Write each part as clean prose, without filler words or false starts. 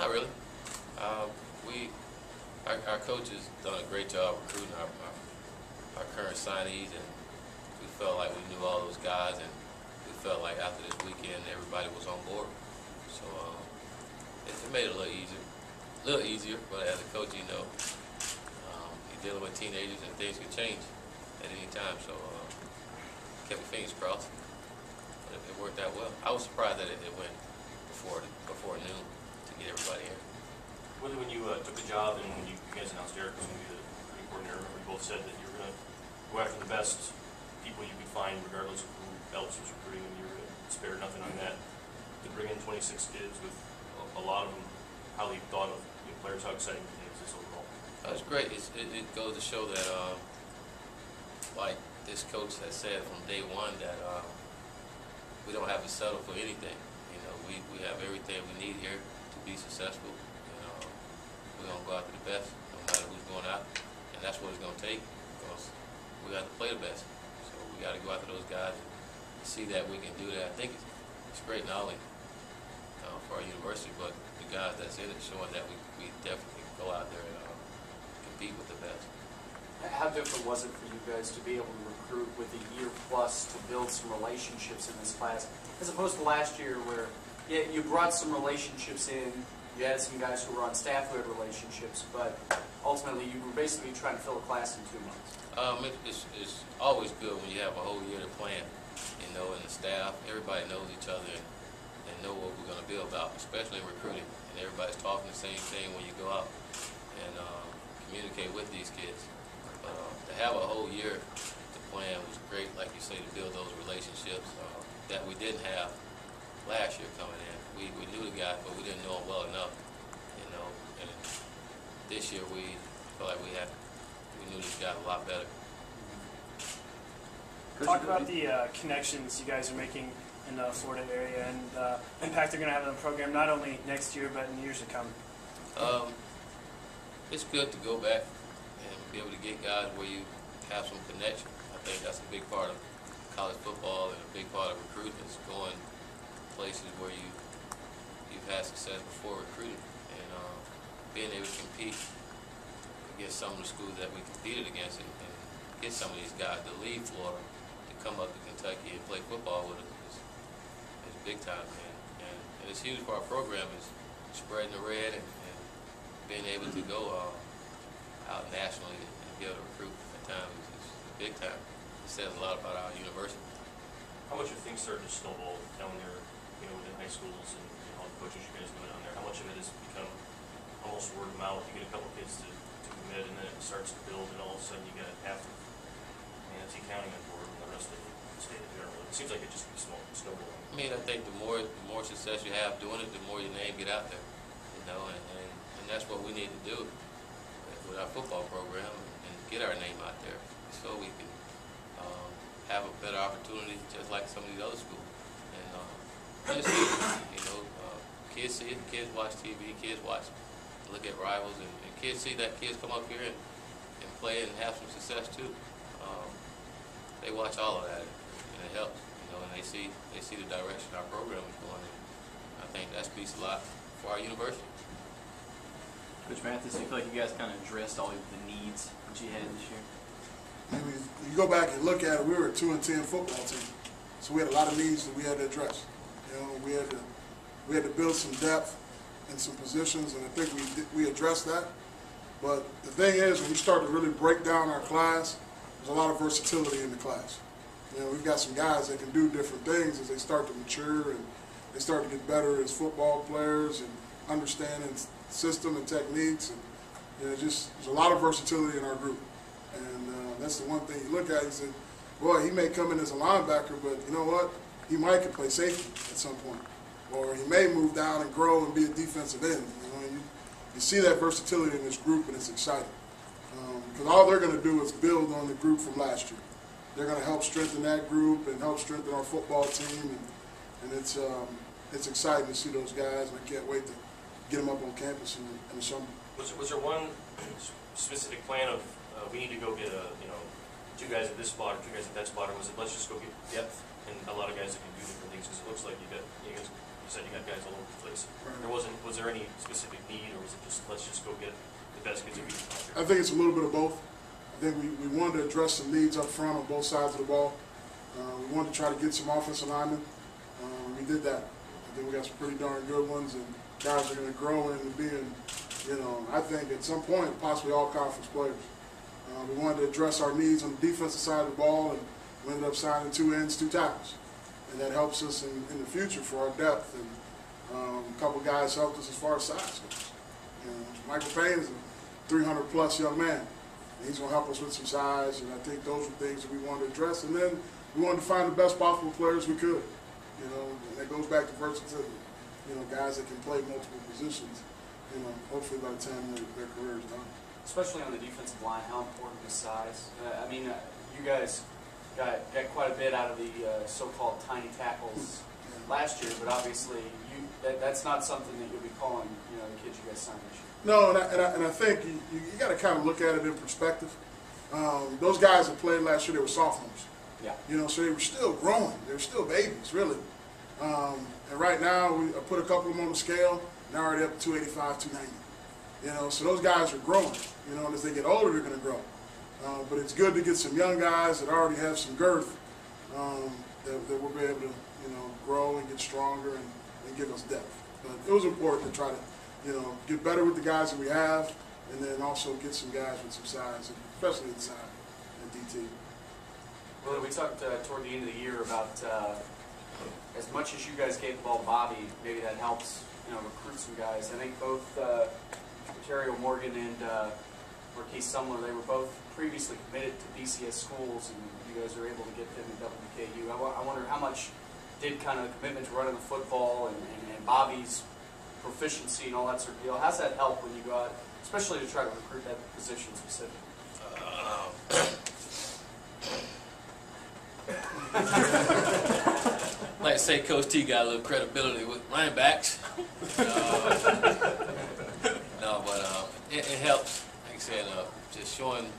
Not really. Our coach has done a great job recruiting our current signees, and we felt like we knew all those guys, and we felt like after this weekend everybody was on board. So it made it a little easier. But as a coach, you know, you're dealing with teenagers and things can change at any time. So kept my fingers crossed. But it worked out well. I was surprised that it went before noon to get everybody here. Willie, when you took the job and when you guys announced Taggart was going to be the recruiting coordinator, we both said that you were going to go after the best people you could find, regardless of who else was recruiting, and you were going to spare nothing on that. To bring in 26 kids with a lot of them highly thought of players, how exciting it is this overall? It's great. It goes to show that, like this coach has said from day one, that we don't have to settle for anything. You know, we have everything we need here to be successful. We're going to go after the best, no matter who's going out, and that's what it's going to take, because we got to play the best. So we got to go after those guys and see that we can do that. I think it's great not only for our university, but the guys that's in it, showing that we definitely go out there and compete with the best. How different was it for you guys to be able to recruit with a year plus to build some relationships in this class, as opposed to last year where you brought some relationships in, you had some guys who were on staff who had relationships, but ultimately you were basically trying to fill a class in 2 months? It's always good when you have a whole year to plan, you know, and the staff, everybody knows each other and know what we're going to build about, especially in recruiting. And everybody's talking the same thing when you go out and communicate with these kids. But to have a whole year to plan was great, like you say, to build those relationships that we didn't have last year coming in. We knew the guy, but we didn't know him well enough, you know. And this year we felt like we knew this guy a lot better. Talk about the connections you guys are making in the Florida area and the impact they're going to have on the program, not only next year but in years to come. It's good to go back and be able to get guys where you have some connection. I think that's a big part of college football and a big part of recruiting is going places where you've had success before recruiting, and being able to compete against some of the schools that we competed against and get some of these guys to leave Florida to come up to Kentucky and play football with us is big time, and it's huge for our program, is spreading the red and being able to go out nationally and be able to recruit at times is big time. It says a lot about our university. How much of things started to snowball down there, you know, within high schools and all the coaches you guys doing down there? How much of it has become almost word of mouth? You get a couple kids to commit, and then it starts to build, and all of a sudden you got half of Manatee County on board, and the rest of the state in general. It seems like it just keeps snowballing. I mean, I think the more success you have doing it, the more your name get out there, you know, and that's what we need to do with our football program and get our name out there so we can have a better opportunity, just like some of these other schools. And just, you know, kids see it, kids watch TV, kids look at rivals, and kids see that kids come up here and play and have some success too. They watch all of that, and it helps, you know, and they see the direction our program is going in. I think that speaks a lot for our university. Coach Mathis, do you feel like you guys kind of addressed all of the needs that you had this year? I mean, you go back and look at it, we were a 2-10 football team, so we had a lot of needs that we had to address. You know, we had to build some depth in some positions, and I think we addressed that. But the thing is, when we start to really break down our class, there's a lot of versatility in the class. You know, we've got some guys that can do different things as they start to mature and they start to get better as football players and understanding system and techniques. And you know, there's a lot of versatility in our group. And that's the one thing you look at. You say, boy, he may come in as a linebacker, but you know what? He might can play safety at some point, or he may move down and grow and be a defensive end. You know, you see that versatility in this group, and it's exciting because all they're going to do is build on the group from last year. They're going to help strengthen that group and help strengthen our football team, and it's exciting to see those guys, and I can't wait to get them up on campus in the summer. Was there one specific plan of we need to go get 2 guys at this spot or 2 guys at that spot, or was it let's just go get depth and a lot of guys that can do different things? Because it looks like you guys you said, you got guys all over the place. Right. Was there any specific need, or was it just, let's just go get the best kids that we can out I there? think it's a little bit of both. I think we wanted to address some needs up front on both sides of the ball. We wanted to try to get some offensive linemen. We did that. I think we got some pretty darn good ones, and guys are going to grow into being, I think at some point, possibly all conference players. We wanted to address our needs on the defensive side of the ball, and we ended up signing 2 ends, 2 tackles. And that helps us in the future for our depth. And a couple guys helped us as far as size goes. Michael Payne is a 300-plus young man. He's going to help us with some size, and I think those are things that we wanted to address. And then we wanted to find the best possible players we could. And that goes back to versatility. Guys that can play multiple positions. Hopefully by the time their career is done. Especially on the defensive line, how important is size? You guys got quite a bit out of the so-called tiny tackles last year, but obviously that's not something that you'll be calling the kids you guys signed this year. No, and I think you got to kind of look at it in perspective. Those guys that played last year, they were sophomores. Yeah. So they were still growing. They were still babies, really. And right now, I put a couple of them on the scale. Now already up to 285, 290. So those guys are growing. And as they get older, they're going to grow. But it's good to get some young guys that already have some girth that will be able to, grow and get stronger and give us depth. But it was important to try to, get better with the guys that we have, and then also get some guys with some size, especially inside and DT. Well, we talked toward the end of the year about as much as you guys gave the ball to Bobby, maybe that helps, recruit some guys. I think both Ontario Morgan and Marquise Sumler, they were both previously committed to BCS schools, and you guys are able to get them to WKU. I wonder how much did kind of the commitment to running the football and Bobby's proficiency and all that sort of deal, how's that help when you go out, especially to try to recruit that position specifically? Like I say, Coach T got a little credibility with running backs. No, but it helps. Like I said, just showing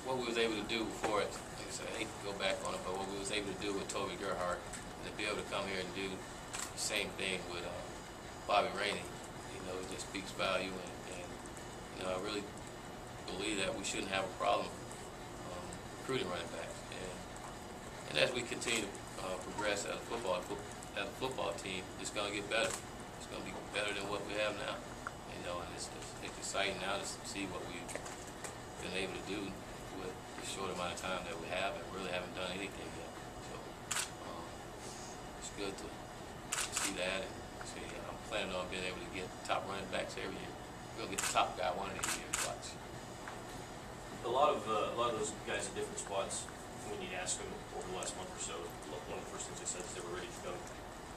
what we was able to do before it. Like I said, I hate to go back on it, but what we was able to do with Toby Gerhardt, and to be able to come here and do the same thing with Bobby Rainey, it just speaks value, and I really believe that we shouldn't have a problem recruiting running backs. And as we continue to progress as a football team, it's going to get better. It's going to be better than what we have now. And it's exciting now to see what we've been able to do with the short amount of time that we have, and really haven't done anything yet. So it's good to see that, and see I'm planning on being able to get top running backs every year. We're going to get the top guy one of these years. Watch. A lot of those guys in different spots, when you ask them over the last month or so, one of the first things they said is they were ready to go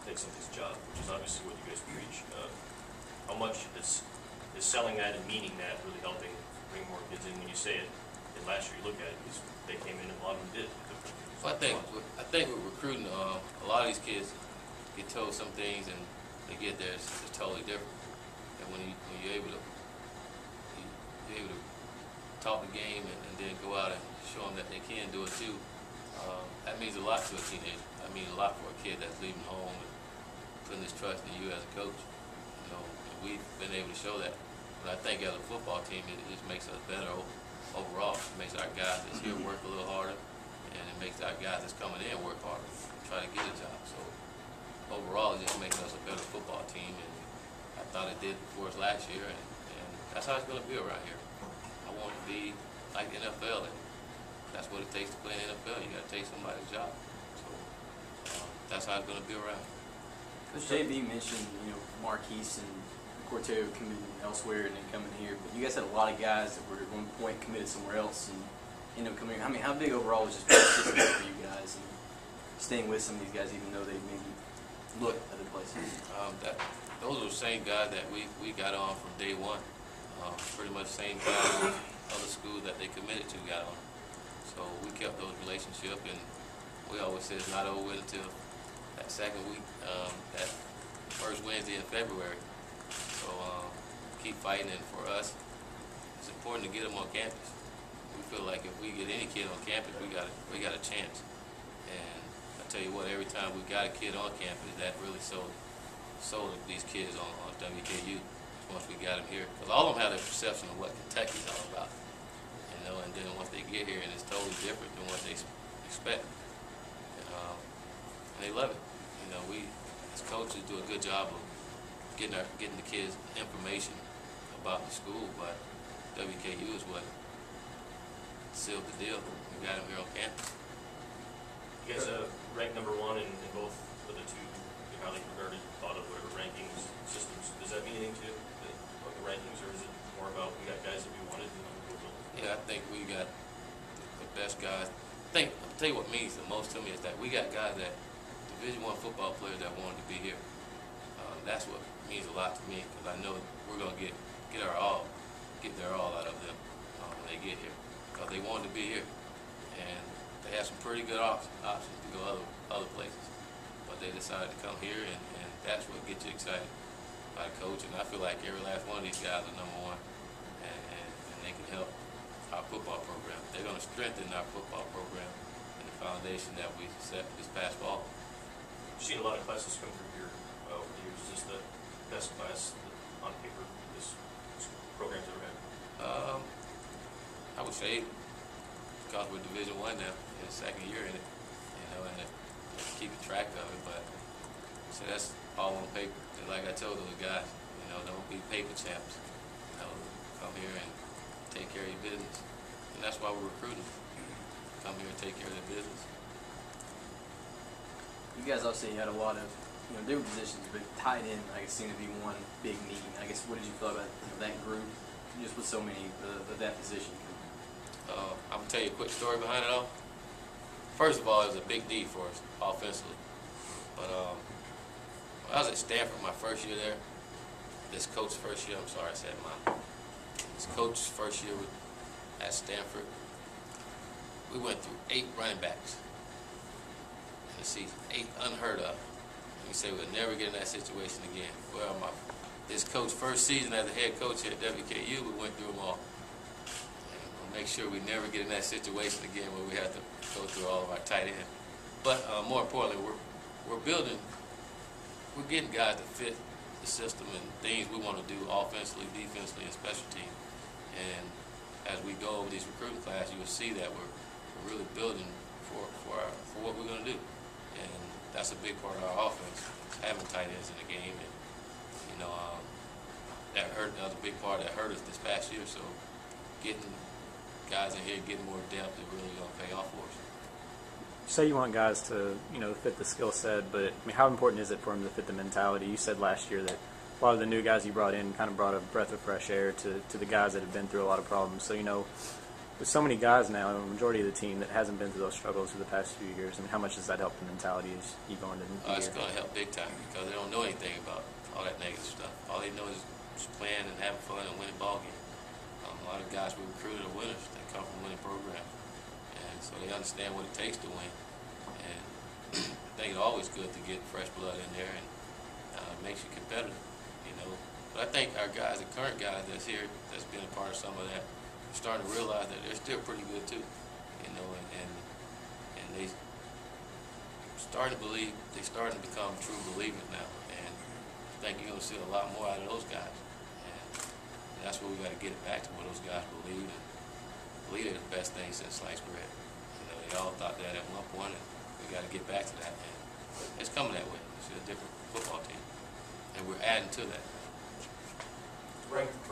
take somebody's job, which is obviously what you guys preach. How much is selling that and meaning that really helping bring more kids in? When you say it, and last year you look at it, because they came in and a lot of them did. Well, I think with recruiting, a lot of these kids get told some things, and they get there, it's totally different. And when you're able to talk the game and then go out and show them that they can do it too, that means a lot to a teenager. I mean a lot for a kid that's leaving home and putting his trust in you as a coach. And we've been able to show that. But I think as a football team, it just makes us better overall. It makes our guys that's here work a little harder, and it makes our guys that's coming in work harder, try to get a job. So overall, it just makes us a better football team, and I thought it did for us last year, and that's how it's going to be around here. I want it to be like the NFL, and that's what it takes to play in the NFL. You got to take somebody's job. So that's how it's going to be around. Coach JB mentioned, Marquise and Corteo committing elsewhere and then coming here, but you guys had a lot of guys that were at one point committed somewhere else and ended up coming here. I mean, how big overall was this process for you guys and staying with some of these guys even though they maybe look other places? Those are the same guys that we got on from day one. Pretty much the same guys other schools that they committed to got on. So we kept those relationships, and we always said it's not over until that second week, that first Wednesday in February. So keep fighting, and for us, it's important to get them on campus. We feel like if we get any kid on campus, we got a chance. And I tell you what, every time we got a kid on campus, that really sold these kids on WKU once we got them here. Because all of them have a perception of what Kentucky's all about. You know, and then once they get here and it's totally different than what they expect. And they love it. You know, we as coaches do a good job of getting the kids information about the school, but WKU is what sealed the deal. We got them here on campus. You guys ranked number 1 in both of the two highly regarded, thought of whatever rankings systems. Does that mean anything to you, the rankings, or is it more about we got guys that we wanted and we go build? Yeah, I think we got the best guys. I'll tell you what means the most to me is that we got guys that Division I football players that wanted to be here. That's what means a lot to me, because I know we're going to get their all out of them when they get here, because they wanted to be here, and they have some pretty good options to go other places, but they decided to come here, and that's what gets you excited by the coach. And I feel like every last one of these guys are number 1, and they can help our football program. They're going to strengthen our football program and the foundation that we set this past fall. You've seen a lot of classes come through here over the years. Is this the best class on paper this program's ever had? I would say, because we're Division I now, in the second year in it, you know, and keeping track of it. But so that's all on paper. And like I told those guys, you know, don't be paper champs. You know, come here and take care of your business, and that's why we're recruiting. Come here and take care of their business. You guys obviously had a lot of different positions, but tight end, I guess, seemed to be one big need. I guess, what did you feel about that group, just with so many of that position? I'm going to tell you a quick story behind it all. First of all, it was a big need for us offensively. But when I was at Stanford my first year there, this coach's first year, I'm sorry I said mine. This coach's first year at Stanford, we went through 8 running backs in the season, 8 unheard of. And we say we'll never get in that situation again. Well, this coach's first season as a head coach at WKU, we went through them all. And we'll make sure we never get in that situation again where we have to go through all of our tight end. But more importantly, we're getting guys to fit the system and things we want to do offensively, defensively, and special teams. And as we go over these recruiting classes, you will see that we're really building for what we're going to do. And that's a big part of our offense, having tight ends in the game. And, that hurt. That was a big part that hurt us this past year. So getting guys in here, getting more depth is really going to pay off for us. Say you want guys to, fit the skill set, but how important is it for them to fit the mentality? You said last year that a lot of the new guys you brought in kind of brought a breath of fresh air to the guys that have been through a lot of problems. So, with so many guys now, a majority of the team that hasn't been through those struggles for the past few years, how much does that help the mentality as you go into the year? It's going to help big time, because they don't know anything about all that negative stuff. All they know is just playing and having fun and winning ball games. A lot of guys we recruited are winners. They come from winning programs, and so they understand what it takes to win. And I think it's always good to get fresh blood in there, and it makes you competitive, But I think our guys, the current guys that's here, that's been a part of some of that, are starting to realize that they're still pretty good too, and they starting to believe. They're starting to become true believers now, and I think you're going to see a lot more out of those guys. And that's where we got to get it back to, where those guys believe, and believe they're the best thing since sliced bread. They all thought that at one point, and we got to get back to that. And it's coming that way. It's a different football team, and we're adding to that.